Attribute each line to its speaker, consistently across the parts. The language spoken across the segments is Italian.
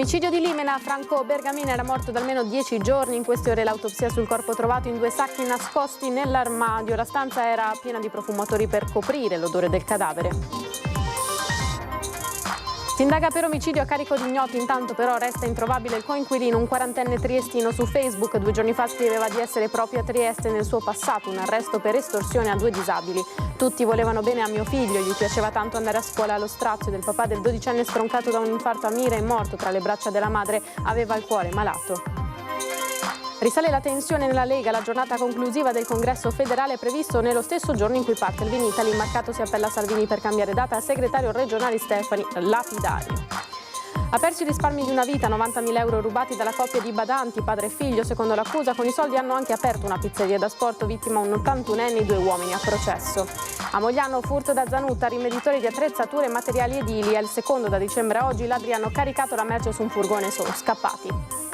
Speaker 1: Omicidio di Limena, Franco Bergamini era morto da almeno 10 giorni, in queste ore l'autopsia sul corpo trovato in 2 sacchi nascosti nell'armadio. La stanza era piena di profumatori per coprire l'odore del cadavere. Si indaga per omicidio a carico di ignoti, intanto però resta introvabile il coinquilino, un 40enne triestino. Su Facebook 2 giorni fa scriveva di essere proprio a Trieste nel suo passato, un arresto per estorsione a 2 disabili. Tutti volevano bene a mio figlio, gli piaceva tanto andare a scuola. Allo strazio del papà del 12enne stroncato da un infarto a mira e morto tra le braccia della madre, aveva il cuore malato. Risale la tensione nella Lega, la giornata conclusiva del congresso federale è previsto nello stesso giorno in cui parte il Vinitaly. Il Marcato si appella a Salvini per cambiare data, al segretario regionale Stefani lapidario. Ha perso i risparmi di una vita, 90.000 euro rubati dalla coppia di badanti, padre e figlio. Secondo l'accusa, con i soldi hanno anche aperto una pizzeria da sport, vittima un 81enne e 2 uomini a processo. A Mogliano, furto da Zanutta, rimeditori di attrezzature e materiali edili. È il secondo da dicembre a oggi, i ladri hanno caricato la merce su un furgone e sono scappati.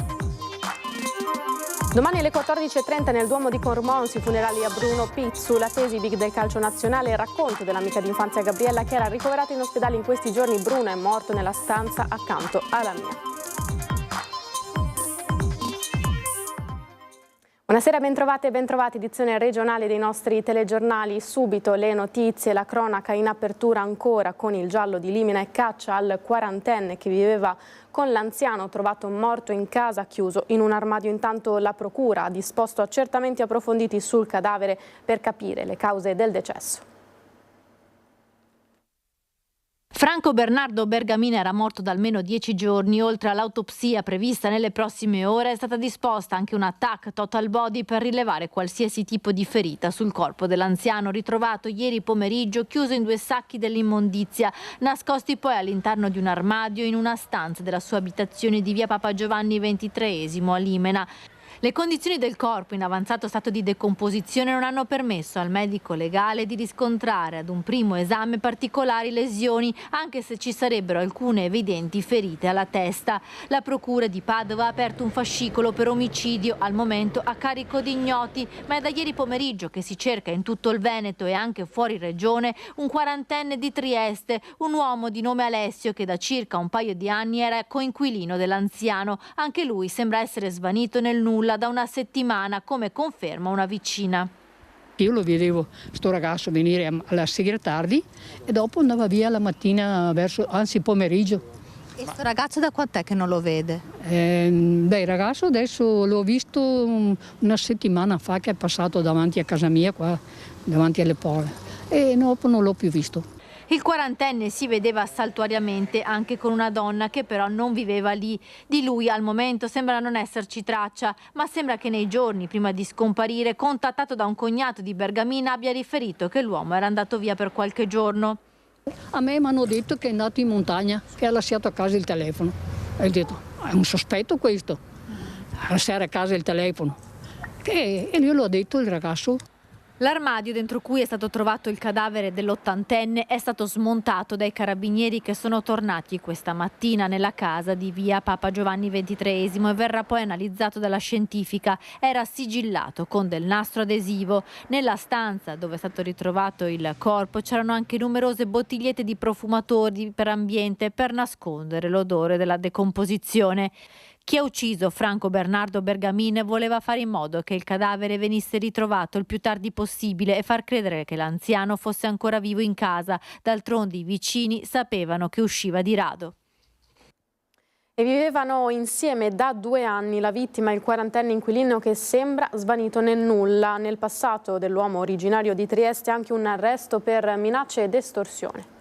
Speaker 1: Domani alle 14.30 nel Duomo di Cormonsi, funerali a Bruno Pizzu, la tesi big del calcio nazionale e il racconto dell'amica d'infanzia Gabriella che era ricoverata in ospedale in questi giorni. Bruno è morto nella stanza accanto alla mia. Buonasera, bentrovate e bentrovati, edizione regionale dei nostri telegiornali. Subito le notizie, la cronaca in apertura ancora con il giallo di Limena e caccia al 40enne che viveva con l'anziano trovato morto in casa chiuso in un armadio. Intanto la procura ha disposto accertamenti approfonditi sul cadavere per capire le cause del decesso.
Speaker 2: Franco Bernardo Bergamini era morto da almeno 10 giorni. Oltre all'autopsia prevista nelle prossime ore, è stata disposta anche una TAC total body per rilevare qualsiasi tipo di ferita sul corpo dell'anziano, ritrovato ieri pomeriggio chiuso in 2 sacchi dell'immondizia, nascosti poi all'interno di un armadio in una stanza della sua abitazione di via Papa Giovanni XXIII a Limena. Le condizioni del corpo in avanzato stato di decomposizione non hanno permesso al medico legale di riscontrare ad un primo esame particolari lesioni, anche se ci sarebbero alcune evidenti ferite alla testa. La procura di Padova ha aperto un fascicolo per omicidio, al momento a carico di ignoti, ma è da ieri pomeriggio che si cerca in tutto il Veneto e anche fuori regione un 40enne di Trieste, un uomo di nome Alessio che da circa un paio di anni era coinquilino dell'anziano. Anche lui sembra essere svanito nel nulla da una settimana, come conferma una vicina.
Speaker 3: Io lo vedevo, sto ragazzo, venire alla sera tardi e dopo andava via la mattina, anzi pomeriggio.
Speaker 2: E sto ragazzo da quant'è che non lo vede?
Speaker 3: Il ragazzo adesso l'ho visto una settimana fa che è passato davanti a casa mia, qua davanti alle porte, e dopo non l'ho più visto.
Speaker 2: Il 40enne si vedeva saltuariamente anche con una donna che però non viveva lì. Di lui al momento sembra non esserci traccia, ma sembra che nei giorni prima di scomparire, contattato da un cognato di Bergamini, abbia riferito che l'uomo era andato via per qualche giorno.
Speaker 3: A me mi hanno detto che è andato in montagna, che ha lasciato a casa il telefono. E ho detto, è un sospetto questo, lasciare a casa il telefono. E io l'ho detto il ragazzo.
Speaker 2: L'armadio dentro cui è stato trovato il cadavere dell'80enne è stato smontato dai carabinieri che sono tornati questa mattina nella casa di via Papa Giovanni XXIII e verrà poi analizzato dalla scientifica. Era sigillato con del nastro adesivo. Nella stanza dove è stato ritrovato il corpo c'erano anche numerose bottigliette di profumatori per ambiente per nascondere l'odore della decomposizione. Chi ha ucciso Franco Bernardo Bergamini voleva fare in modo che il cadavere venisse ritrovato il più tardi possibile e far credere che l'anziano fosse ancora vivo in casa. D'altronde i vicini sapevano che usciva di rado.
Speaker 1: E vivevano insieme da 2 anni la vittima e il 40enne inquilino che sembra svanito nel nulla. Nel passato dell'uomo originario di Trieste anche un arresto per minacce ed estorsione.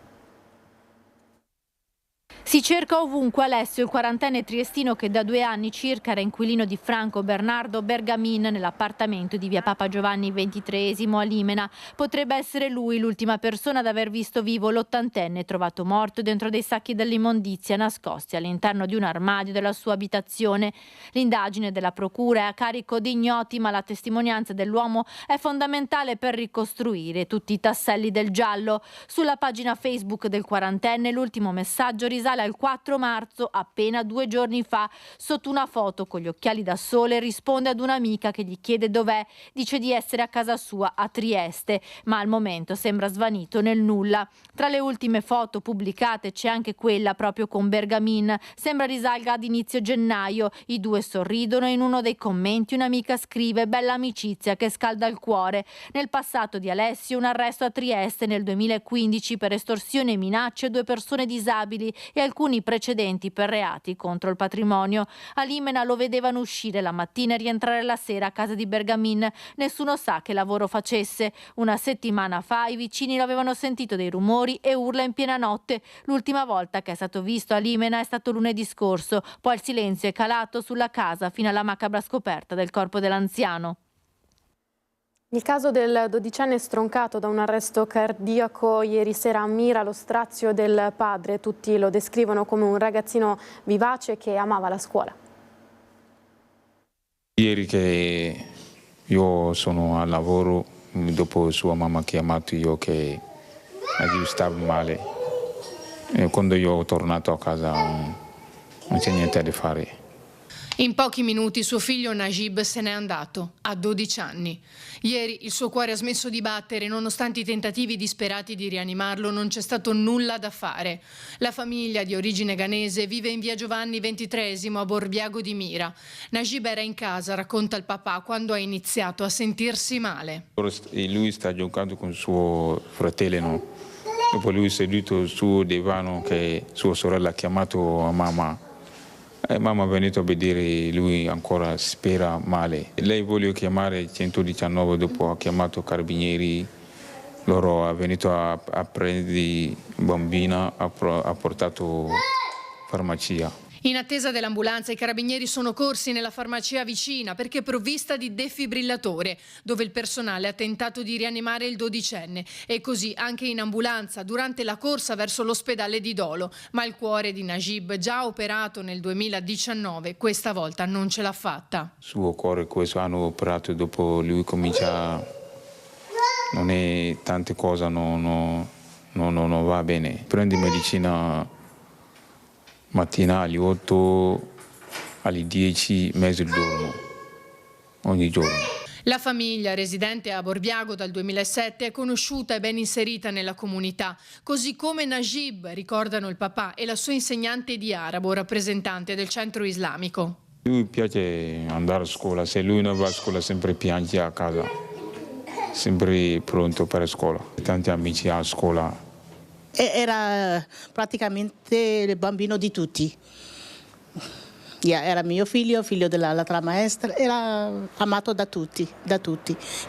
Speaker 2: Si cerca ovunque Alessio, il 40enne triestino che da 2 anni circa era inquilino di Franco Bernardo Bergamini nell'appartamento di via Papa Giovanni XXIII a Limena. Potrebbe essere lui l'ultima persona ad aver visto vivo l'80enne trovato morto dentro dei sacchi dell'immondizia nascosti all'interno di un armadio della sua abitazione. L'indagine della procura è a carico di ignoti, ma la testimonianza dell'uomo è fondamentale per ricostruire tutti i tasselli del giallo. Sulla pagina Facebook del 40enne l'ultimo messaggio risale risale al 4 marzo, appena 2 giorni fa. Sotto una foto con gli occhiali da sole risponde ad un'amica che gli chiede dov'è. Dice di essere a casa sua a Trieste, ma al momento sembra svanito nel nulla. Tra le ultime foto pubblicate c'è anche quella proprio con Bergamin. Sembra risalga ad inizio gennaio. I due sorridono e in uno dei commenti un'amica scrive: bella amicizia che scalda il cuore. Nel passato di Alessio un arresto a Trieste nel 2015 per estorsione e minacce a 2 persone disabili e alcuni precedenti per reati contro il patrimonio. A Limena lo vedevano uscire la mattina e rientrare la sera a casa di Bergamin. Nessuno sa che lavoro facesse. Una settimana fa i vicini lo avevano sentito dei rumori e urla in piena notte. L'ultima volta che è stato visto a Limena è stato lunedì scorso. Poi il silenzio è calato sulla casa fino alla macabra scoperta del corpo dell'anziano.
Speaker 1: Il caso del 12enne stroncato da un arresto cardiaco ieri sera ammira lo strazio del padre. Tutti lo descrivono come un ragazzino vivace che amava la scuola.
Speaker 4: Ieri che io sono al lavoro, dopo sua mamma ha chiamato io che stavo male. E quando io ho tornato a casa non c'è niente da fare.
Speaker 5: In pochi minuti suo figlio Najib se n'è andato, a 12 anni. Ieri il suo cuore ha smesso di battere, nonostante i tentativi disperati di rianimarlo non c'è stato nulla da fare. La famiglia di origine ghanese vive in via Giovanni XXIII a Borbiago di Mira. Najib era in casa, racconta il papà, quando ha iniziato a sentirsi male.
Speaker 4: Lui sta giocando con suo fratello, dopo lui è seduto sul divano che sua sorella ha chiamato a mamma. Mamma è venuta a vedere, lui ancora spera male. Lei vuole chiamare 119, dopo ha chiamato carabinieri, loro è venuto a prendere il bambino, ha portato farmacia.
Speaker 5: In attesa dell'ambulanza i carabinieri sono corsi nella farmacia vicina perché provvista di defibrillatore, dove il personale ha tentato di rianimare il 12enne e così anche in ambulanza durante la corsa verso l'ospedale di Dolo. Ma il cuore di Najib, già operato nel 2019, questa volta non ce l'ha fatta.
Speaker 4: Suo cuore questo hanno operato, dopo lui comincia, non è tante cose, non va bene. Prende medicina mattina alle 8, alle 10, mezzogiorno, ogni giorno.
Speaker 5: La famiglia, residente a Borbiago dal 2007, è conosciuta e ben inserita nella comunità, così come Najib, ricordano il papà e la sua insegnante di arabo, rappresentante del centro islamico.
Speaker 4: Lui piace andare a scuola, se lui non va a scuola sempre piange a casa, sempre pronto per la scuola. Tanti amici a scuola.
Speaker 6: Era praticamente il bambino di tutti. Era mio figlio dell'altra maestra, era amato da tutti.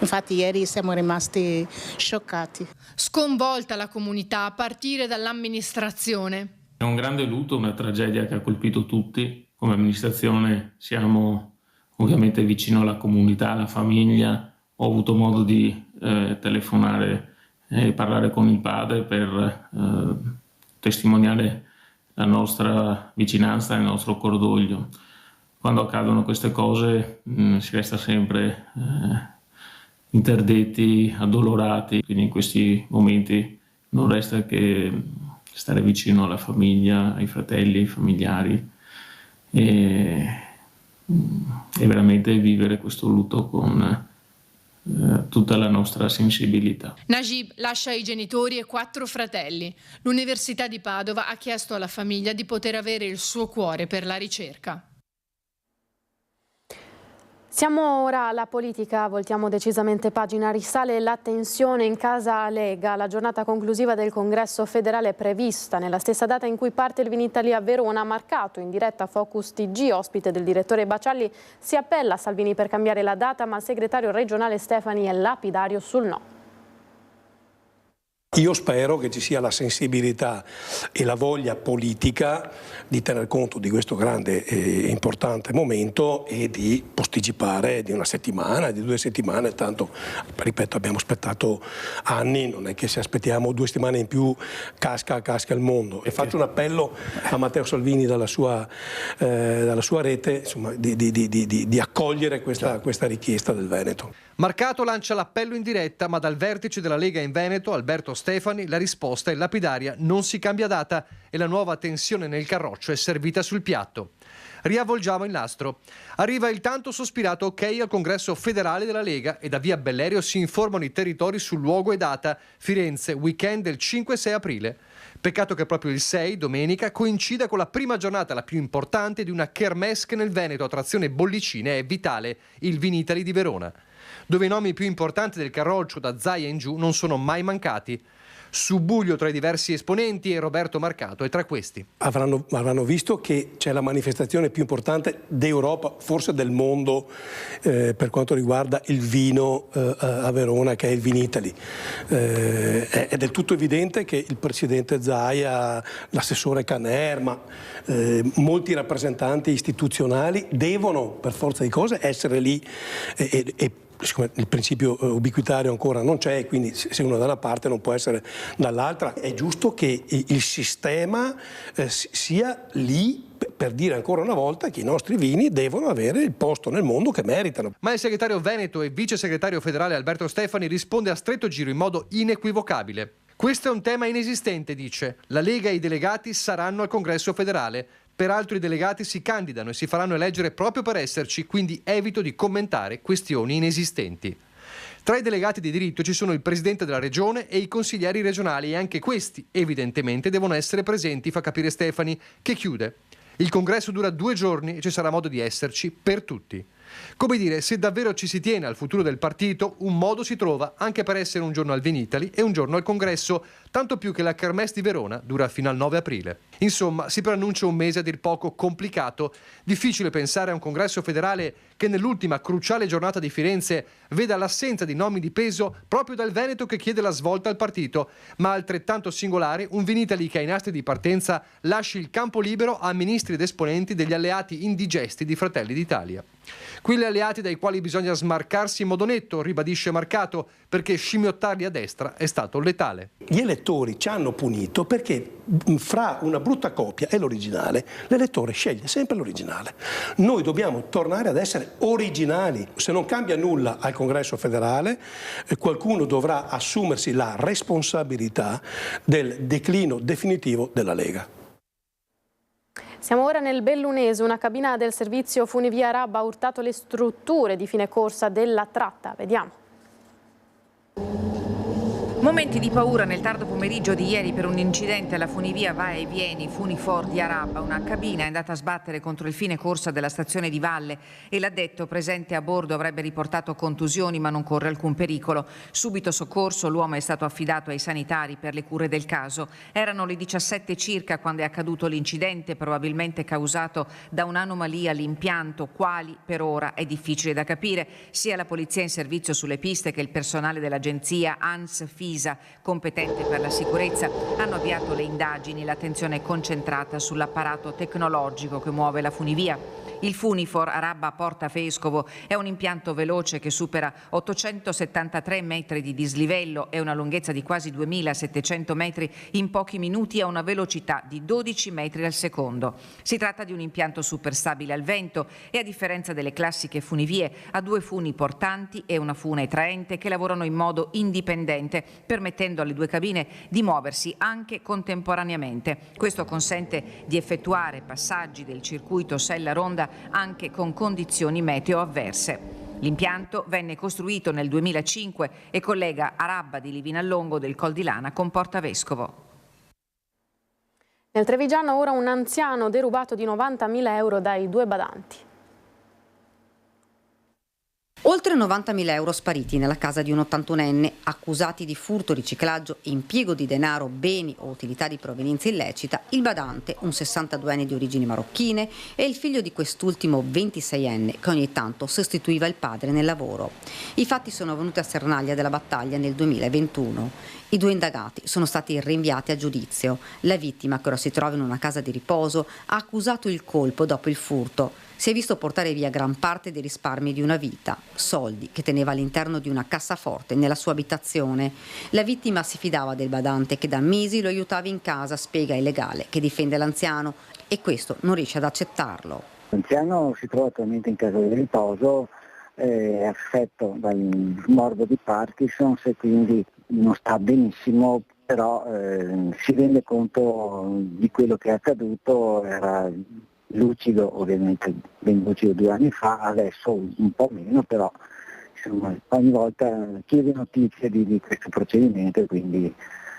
Speaker 6: Infatti ieri siamo rimasti scioccati.
Speaker 5: Sconvolta la comunità a partire dall'amministrazione.
Speaker 7: È un grande lutto, una tragedia che ha colpito tutti. Come amministrazione siamo ovviamente vicino alla comunità, alla famiglia. Ho avuto modo di telefonare e parlare con il padre per testimoniare la nostra vicinanza e il nostro cordoglio. Quando accadono queste cose si resta sempre interdetti, addolorati, quindi in questi momenti non resta che stare vicino alla famiglia, ai fratelli, ai familiari e veramente vivere questo lutto con tutta la nostra sensibilità.
Speaker 5: Najib lascia i genitori e 4 fratelli. L'Università di Padova ha chiesto alla famiglia di poter avere il suo cuore per la ricerca.
Speaker 1: Siamo ora alla politica, voltiamo decisamente pagina. Risale la tensione in casa Lega. La giornata conclusiva del congresso federale è prevista nella stessa data in cui parte il Vinitalia a Verona. Marcato in diretta Focus TG, ospite del direttore Bacialli, si appella a Salvini per cambiare la data, ma il segretario regionale Stefani è lapidario sul no.
Speaker 8: Io spero che ci sia la sensibilità e la voglia politica di tener conto di questo grande e importante momento e di posticipare di una settimana, di 2 settimane, tanto, ripeto, abbiamo aspettato anni, non è che se aspettiamo 2 settimane in più casca il mondo. E faccio un appello a Matteo Salvini dalla sua rete, insomma, di accogliere questa richiesta del Veneto.
Speaker 9: Marcato lancia l'appello in diretta, ma dal vertice della Lega in Veneto, Alberto Stefani la risposta è lapidaria: non si cambia data e la nuova tensione nel carroccio è servita sul piatto. Riavvolgiamo il nastro. Arriva il tanto sospirato ok al congresso federale della Lega e da via Bellerio si informano i territori sul luogo e data: Firenze, weekend del 5-6 aprile. Peccato che proprio il 6, domenica, coincida con la prima giornata, la più importante, di una kermesse che nel Veneto, attrazione bollicine, è vitale, il Vinitaly di Verona, dove i nomi più importanti del carroccio da Zaia in giù non sono mai mancati. Subbuglio tra i diversi esponenti e Roberto Marcato è tra questi.
Speaker 8: Avranno visto che c'è la manifestazione più importante d'Europa, forse del mondo, per quanto riguarda il vino a Verona, che è il Vinitaly. È del tutto evidente che il presidente Zaia, l'assessore Caner, ma molti rappresentanti istituzionali devono per forza di cose essere lì e siccome il principio ubiquitario ancora non c'è, quindi se uno da una parte non può essere dall'altra, è giusto che il sistema sia lì per dire ancora una volta che i nostri vini devono avere il posto nel mondo che meritano.
Speaker 9: Ma il segretario veneto e vice segretario federale Alberto Stefani risponde a stretto giro in modo inequivocabile. Questo è un tema inesistente, dice. La Lega e i delegati saranno al congresso federale. Peraltro i delegati si candidano e si faranno eleggere proprio per esserci, quindi evito di commentare questioni inesistenti. Tra i delegati di diritto ci sono il presidente della regione e i consiglieri regionali e anche questi evidentemente devono essere presenti, fa capire Stefani, che chiude. Il congresso dura 2 giorni e ci sarà modo di esserci per tutti. Come dire, se davvero ci si tiene al futuro del partito, un modo si trova anche per essere un giorno al Vinitaly e un giorno al congresso, tanto più che la kermesse di Verona dura fino al 9 aprile. Insomma, si preannuncia un mese a dir poco complicato. Difficile pensare a un congresso federale che nell'ultima cruciale giornata di Firenze veda l'assenza di nomi di peso proprio dal Veneto che chiede la svolta al partito, ma altrettanto singolare un Vinitaly che ai nastri di partenza lasci il campo libero a ministri ed esponenti degli alleati indigesti di Fratelli d'Italia. Quelli alleati dai quali bisogna smarcarsi in modo netto, ribadisce Marcato, perché scimmiottarli a destra è stato letale.
Speaker 8: Gli elettori ci hanno punito perché fra una brutta copia e l'originale, l'elettore sceglie sempre l'originale. Noi dobbiamo tornare ad essere originali. Se non cambia nulla al Congresso federale, qualcuno dovrà assumersi la responsabilità del declino definitivo della Lega.
Speaker 1: Siamo ora nel Bellunese. Una cabina del servizio Funivia Araba ha urtato le strutture di fine corsa della tratta. Vediamo.
Speaker 10: Momenti di paura nel tardo pomeriggio di ieri per un incidente alla funivia Vai e Vieni Funifor di Araba. Una cabina è andata a sbattere contro il fine corsa della stazione di Valle e l'addetto presente a bordo avrebbe riportato contusioni ma non corre alcun pericolo. Subito soccorso, l'uomo è stato affidato ai sanitari per le cure del caso. Erano le 17 circa quando è accaduto l'incidente, probabilmente causato da un'anomalia all'impianto. Quali per ora è difficile da capire. Sia la polizia in servizio sulle piste che il personale dell'agenzia ANS-FISA, competente per la sicurezza, hanno avviato le indagini. L'attenzione è concentrata sull'apparato tecnologico che muove la funivia. Il Funifor Araba Porta Vescovo è un impianto veloce che supera 873 metri di dislivello e una lunghezza di quasi 2700 metri in pochi minuti a una velocità di 12 metri al secondo. Si tratta di un impianto superstabile al vento e, a differenza delle classiche funivie, ha 2 funi portanti e una fune traente che lavorano in modo indipendente, permettendo alle 2 cabine di muoversi anche contemporaneamente. Questo consente di effettuare passaggi del circuito Sella-Ronda anche con condizioni meteo avverse. L'impianto venne costruito nel 2005 e collega Araba di Livinallongo del Col di Lana con Porta Vescovo.
Speaker 1: Nel Trevigiano ora un anziano derubato di 90.000 euro dai 2 badanti.
Speaker 11: Oltre 90.000 euro spariti nella casa di un 81enne, accusati di furto, riciclaggio e impiego di denaro, beni o utilità di provenienza illecita, il badante, un 62enne di origini marocchine, e il figlio di quest'ultimo 26enne, che ogni tanto sostituiva il padre nel lavoro. I fatti sono avvenuti a Sernaglia della Battaglia nel 2021. I 2 indagati sono stati rinviati a giudizio. La vittima, che ora si trova in una casa di riposo, ha accusato il colpo dopo il furto. Si è visto portare via gran parte dei risparmi di una vita, soldi che teneva all'interno di una cassaforte nella sua abitazione. La vittima si fidava del badante che da mesi lo aiutava in casa, spiega il legale che difende l'anziano, e questo non riesce ad accettarlo.
Speaker 12: L'anziano si trova attualmente in casa di riposo, è affetto dal morbo di Parkinson e quindi non sta benissimo, però si rende conto di quello che è accaduto, era lucido, ovviamente ben lucido 2 anni fa, adesso un po' meno, però insomma, ogni volta chiede notizie di questo procedimento e quindi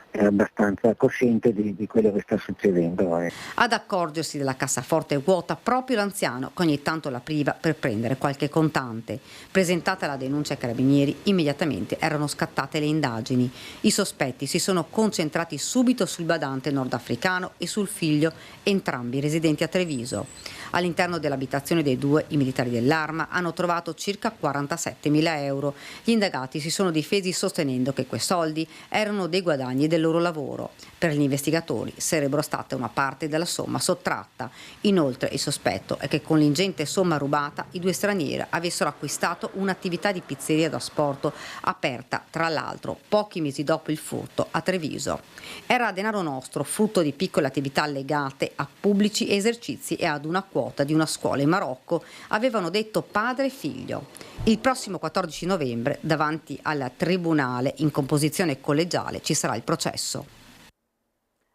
Speaker 12: è abbastanza cosciente di quello che sta succedendo.
Speaker 11: Ad accorgersi della cassaforte vuota proprio l'anziano, che ogni tanto la priva per prendere qualche contante. Presentata la denuncia ai carabinieri, immediatamente erano scattate le indagini. I sospetti si sono concentrati subito sul badante nordafricano e sul figlio, entrambi residenti a Treviso. All'interno dell'abitazione dei due, i militari dell'Arma hanno trovato circa 47.000 euro. Gli indagati si sono difesi sostenendo che quei soldi erano dei guadagni del loro lavoro. Per gli investigatori sarebbero state una parte della somma sottratta. Inoltre il sospetto è che con l'ingente somma rubata i due stranieri avessero acquistato un'attività di pizzeria da sport aperta, tra l'altro, pochi mesi dopo il furto a Treviso. Era denaro nostro, frutto di piccole attività legate a pubblici esercizi e ad una quota di una scuola in Marocco, avevano detto padre e figlio. Il prossimo 14 novembre, davanti al tribunale in composizione collegiale, ci sarà il processo.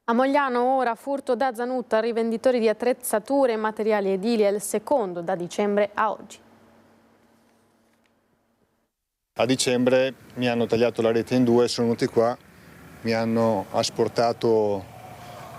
Speaker 1: A Mogliano ora furto da Zanutta, rivenditori di attrezzature e materiali edili, è il secondo da dicembre a oggi.
Speaker 13: A dicembre mi hanno tagliato la rete in due, sono venuti qua, mi hanno asportato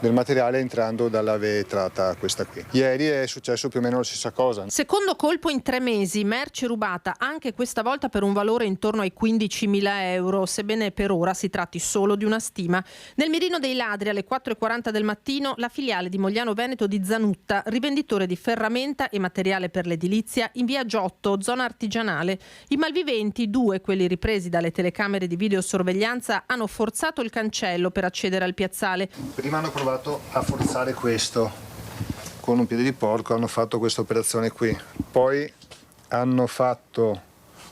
Speaker 13: del materiale entrando dalla vetrata questa qui. Ieri è successo più o meno la stessa cosa.
Speaker 14: Secondo colpo in 3 mesi, merce rubata anche questa volta per un valore intorno ai 15.000 euro, sebbene per ora si tratti solo di una stima. Nel mirino dei ladri alle 4:40 del mattino la filiale di Mogliano Veneto di Zanutta, rivenditore di ferramenta e materiale per l'edilizia in via Giotto, zona artigianale. I malviventi, 2 quelli ripresi dalle telecamere di videosorveglianza, hanno forzato il cancello per accedere al piazzale.
Speaker 13: Prima hanno provato a forzare questo con un piede di porco, hanno fatto questa operazione qui, poi hanno fatto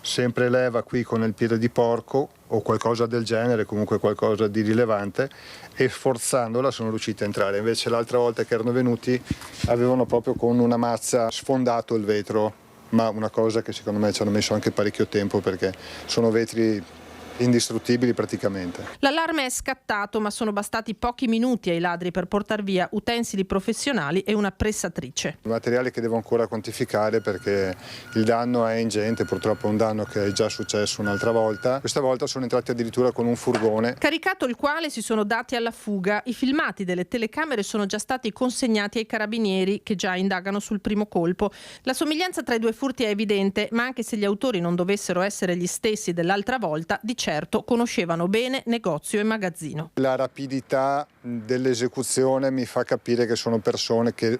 Speaker 13: sempre leva qui con il piede di porco o qualcosa del genere, comunque qualcosa di rilevante, e forzandola sono riusciti a entrare. Invece l'altra volta che erano venuti avevano proprio con una mazza sfondato il vetro, ma una cosa che secondo me ci hanno messo anche parecchio tempo perché sono vetri indistruttibili praticamente.
Speaker 14: L'allarme è scattato, ma sono bastati pochi minuti ai ladri per portar via utensili professionali e una pressatrice.
Speaker 13: Il materiale che devo ancora quantificare perché il danno è ingente, purtroppo è un danno che è già successo un'altra volta. Questa volta sono entrati addirittura con un furgone.
Speaker 14: Caricato il quale si sono dati alla fuga. I filmati delle telecamere sono già stati consegnati ai carabinieri che già indagano sul primo colpo. La somiglianza tra i due furti è evidente, ma anche se gli autori non dovessero essere gli stessi dell'altra volta, di certo conoscevano bene negozio e magazzino.
Speaker 13: La rapidità dell'esecuzione mi fa capire che sono persone che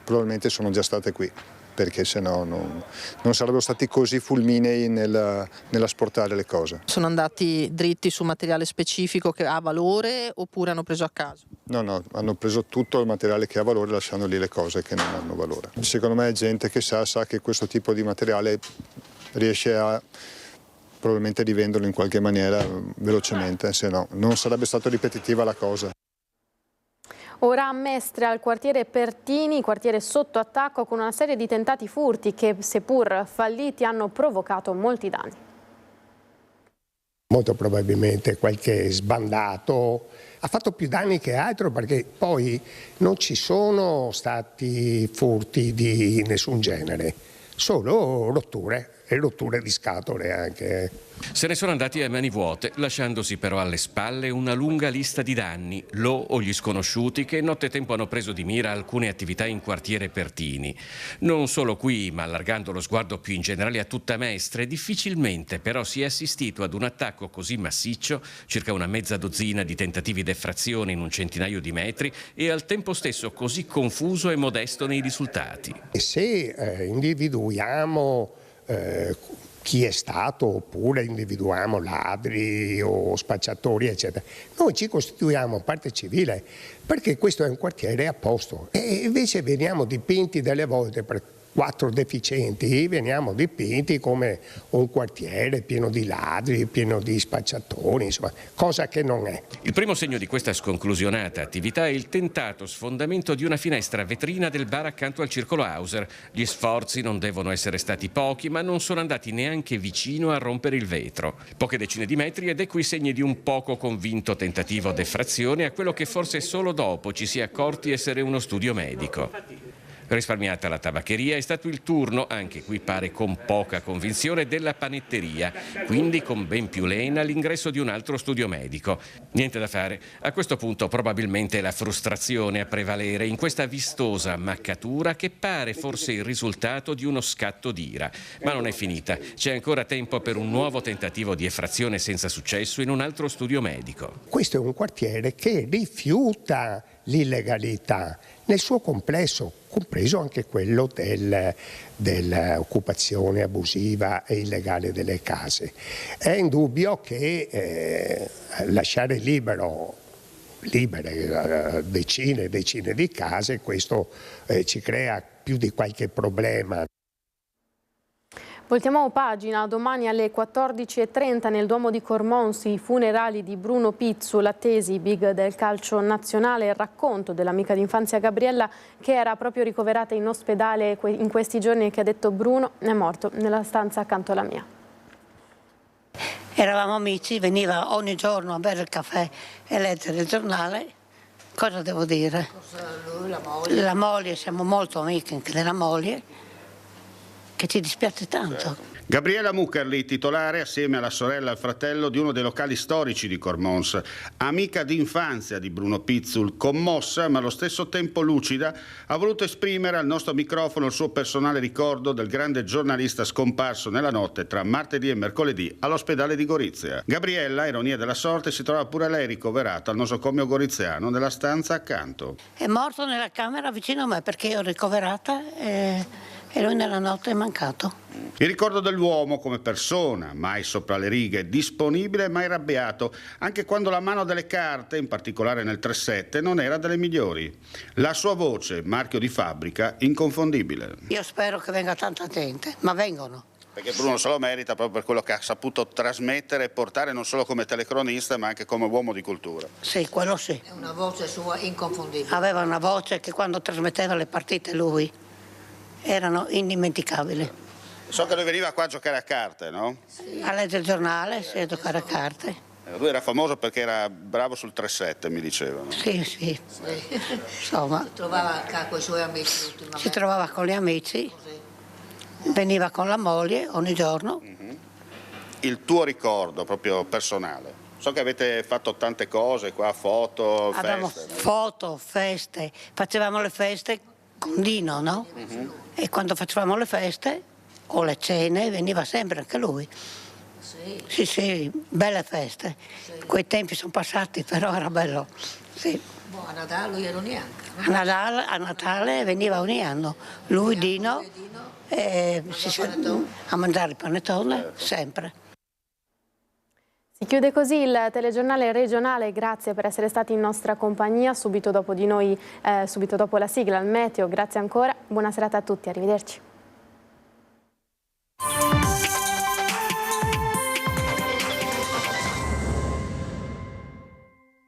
Speaker 13: probabilmente sono già state qui, perché se no non sarebbero stati così fulminei nell'asportare le cose.
Speaker 14: Sono andati dritti su materiale specifico che ha valore oppure hanno preso a caso?
Speaker 13: No, hanno preso tutto il materiale che ha valore lasciando lì le cose che non hanno valore. Secondo me è gente che sa che questo tipo di materiale riesce a probabilmente rivenderlo in qualche maniera velocemente, se no non sarebbe stata ripetitiva la cosa.
Speaker 1: Ora a Mestre, al quartiere Pertini, quartiere sotto attacco con una serie di tentati furti che, seppur falliti, hanno provocato molti danni.
Speaker 15: Molto probabilmente qualche sbandato ha fatto più danni che altro, perché poi non ci sono stati furti di nessun genere, solo rotture. E rotture di scatole anche.
Speaker 16: Se ne sono andati a mani vuote, lasciandosi però alle spalle una lunga lista di danni, lo o gli sconosciuti che nottetempo hanno preso di mira alcune attività in quartiere Pertini. Non solo qui, ma allargando lo sguardo più in generale a tutta Mestre, difficilmente però si è assistito ad un attacco così massiccio, circa una mezza dozzina di tentativi d'effrazione in un centinaio di metri, e al tempo stesso così confuso e modesto nei risultati.
Speaker 15: E se individuiamo chi è stato, oppure individuiamo ladri o spacciatori eccetera, noi ci costituiamo parte civile, perché questo è un quartiere a posto, e invece veniamo dipinti delle volte 4 deficienti veniamo dipinti come un quartiere pieno di ladri, pieno di spacciatori, insomma, cosa che non è.
Speaker 16: Il primo segno di questa sconclusionata attività è il tentato sfondamento di una finestra vetrina del bar accanto al Circolo Hauser. Gli sforzi non devono essere stati pochi, ma non sono andati neanche vicino a rompere il vetro. Poche decine di metri ed ecco i segni di un poco convinto tentativo d'effrazione a quello che forse solo dopo ci si è accorti essere uno studio medico. Risparmiata la tabaccheria, è stato il turno, anche qui pare con poca convinzione, della panetteria, quindi con ben più lena l'ingresso di un altro studio medico. Niente da fare, a questo punto probabilmente è la frustrazione a prevalere in questa vistosa ammaccatura che pare forse il risultato di uno scatto d'ira. Ma non è finita, c'è ancora tempo per un nuovo tentativo di effrazione senza successo in un altro studio medico.
Speaker 15: Questo è un quartiere che rifiuta l'illegalità nel suo complesso, compreso anche quello dell'occupazione abusiva e illegale delle case. È indubbio che lasciare libere decine e decine di case, questo ci crea più di qualche problema.
Speaker 1: Voltiamo pagina, domani alle 14:30 nel Duomo di Cormonsi i funerali di Bruno Pizzul, attesi big del calcio nazionale, il racconto dell'amica d'infanzia Gabriella che era proprio ricoverata in ospedale in questi giorni e che ha detto Bruno è morto nella stanza accanto alla mia.
Speaker 17: Eravamo amici, veniva ogni giorno a bere il caffè e leggere il giornale. Cosa devo dire? La moglie, siamo molto amiche anche della moglie, che ci dispiace tanto.
Speaker 18: Gabriella Muccherli, titolare assieme alla sorella e al fratello di uno dei locali storici di Cormons, amica d'infanzia di Bruno Pizzul, commossa ma allo stesso tempo lucida, ha voluto esprimere al nostro microfono il suo personale ricordo del grande giornalista scomparso nella notte tra martedì e mercoledì all'ospedale di Gorizia. Gabriella, ironia della sorte, si trova pure lei ricoverata al nosocomio goriziano nella stanza accanto.
Speaker 17: È morto nella camera vicino a me perché io ero ricoverata e lui nella notte è mancato.
Speaker 18: Il ricordo dell'uomo come persona, mai sopra le righe, disponibile e mai arrabbiato, anche quando la mano delle carte, in particolare nel 3-7, non era delle migliori. La sua voce, marchio di fabbrica, inconfondibile.
Speaker 17: Io spero che venga tanta gente, ma vengono.
Speaker 18: Perché Bruno se lo merita proprio per quello che ha saputo trasmettere e portare non solo come telecronista ma anche come uomo di cultura.
Speaker 17: Sì, quello sì.
Speaker 10: È una voce sua inconfondibile.
Speaker 17: Aveva una voce che quando trasmetteva le partite lui erano indimenticabili.
Speaker 18: So che lui veniva qua a giocare a carte, no?
Speaker 17: A leggere il giornale, sì, a giocare a carte.
Speaker 18: Lui era famoso perché era bravo sul 3-7, mi dicevano.
Speaker 17: Sì. Insomma,
Speaker 10: Si trovava con i suoi amici ultimamente.
Speaker 17: si trovava con gli amici, veniva con la moglie ogni giorno.
Speaker 18: Il tuo ricordo proprio personale? So che avete fatto tante cose qua, foto,
Speaker 17: Avevamo
Speaker 18: feste.
Speaker 17: foto, feste, facevamo le feste con Dino, no? E quando facevamo le feste o le cene veniva sempre anche lui. Sì, belle feste. Quei tempi sono passati, però era bello. Sì.
Speaker 10: A Natale lui era ogni anno.
Speaker 17: A Natale veniva ogni anno. Lui, Dino, a mangiare il panettone, sempre.
Speaker 1: Si chiude così il telegiornale regionale, grazie per essere stati in nostra compagnia, subito dopo di noi, subito dopo la sigla, il meteo, grazie ancora, buona serata a tutti, arrivederci.